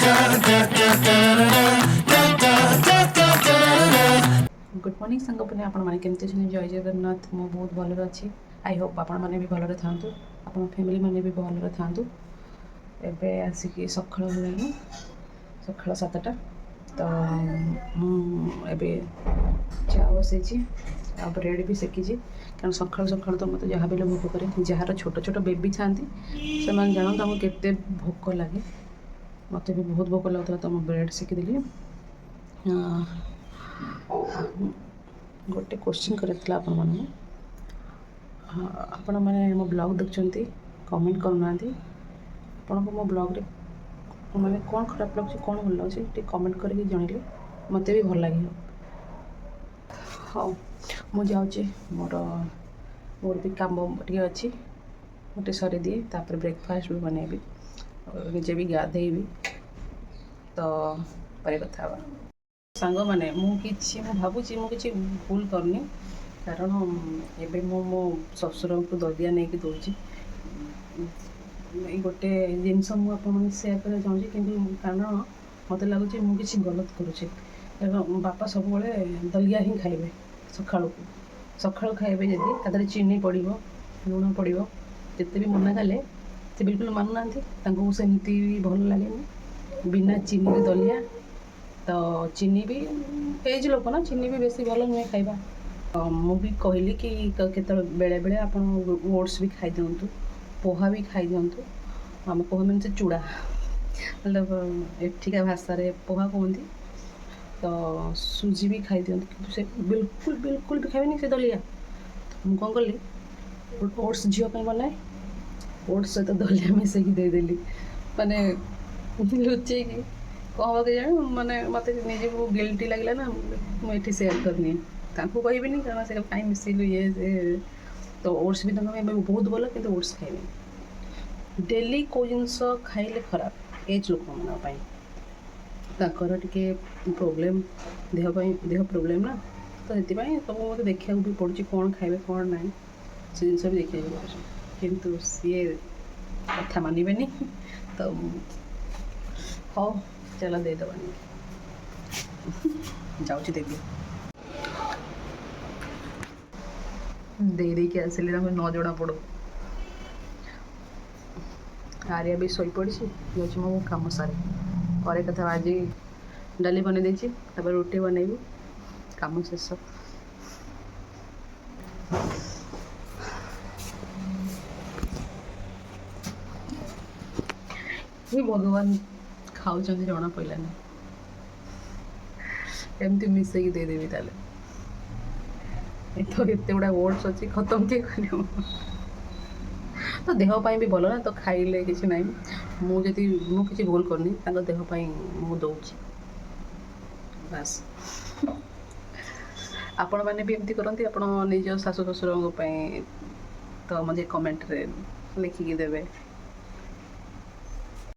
good morning सांग पे आपण मैंने केमती जय जगन्नाथ मु बहुत भलर अच्छी आई होप आपण मैंने भी भलर था आप फैमिली मैंने भी भलर था एबे आसिक सखा सखा 7टा तो मुझे चा बसई आ ब्रेड भी सेकी कारण सका सका तो मतलब जहाँ भी भोक कै जार छोट छोट बेबी था से जानता मुझे केते भोक लगे मत भी बहुत भोक लगता तो मुझे ब्रेड सेकीदेली गोटे क्वेश्चन कर आपण मैंने मो ब्लॉग देखते कमेंट करना आपन को मो ब्लॉग रे मैंने कौन खराब लगे कौन भल लगे कमेंट करके जनइले मत भी भल लगे हाँ मुझे जाऊँगी मोर भी काम टे अच्छी गोटे सरी दिए तापर ब्रेकफास्ट भी बनैबी निजे भी गाधेबी तो पर कथा सांग मैंने मुझे भावुँ मुझे भूल करनी कारण एबे मो ससुर को ददिया नहीं दूसरी गोटे जिनस मुझे सेयार करना चाहूँगी कि कारण मत लगुच मुझे गलत करुचे बापा सब दलिया ही खाइबे सका खाइबे जदि तादर चीनी पड़ो लुण पड़ो जिते भी मना कले से बिल्कुल मानुना सेमती भल लगे बिना चीनी दलिया तो चीनी भी एज लोक ना चीनी भी बेसी भल नुहे खाइबा मुझे कहली कि केत बेले बेले आप ओट्स भी खाई दिंतु पोहा भी खाई दिंतु आम पोहा मीन से चूड़ा मतलब एठिका भाषा पोहा कहती तो सुजी भी खाई दिंतु कि से बिल्कुल बिल्कुल भी खाइबे से दलिया मुझे कौन कली ओट्स झील बनाए ओट्स सहित दलिया मिसेकी देदेली माने लुचे कह के जाए माने मत निजे को गिल्टी लगे ना मुझे सेयार करनी कहबी कारण से कहीं मिसिलु ये तो ओट्स भी बहुत भल कि ओट्स खाइबे डेली कौ जिनस खाइले खराब एज लोक मानी ताकर टे प्रोब्लेम देह प्रोब्लेम ना तो ये सब मतलब देखा भी पड़ुची कौन खाइबे कौन ना से जिन भी देखा किंतु सी कथा मानबे तो हाँ चलो दे दबानी जाऊँगी देवी दे के आसिली ना न जना पड़ो आर्या भी शोई पड़ी जाऊँ मो कम सारे और कथा आज डाली बन देती रोटी बनैबी कम शेष भगवान खाऊ जना पड़ानी एमती मिसेकी देदेवी ताले तो एत गुड़ा ओट्स अच्छी खत्म किए कर तो देहपाई भी भल ना तो खाइले कि ना मुझे किसी भूल करनी देहपाई मु दौची बास आपण मैंने भी एमती करती आप निज शाशु शशुर तो मुझे कमेंट रे लिखिकी देवे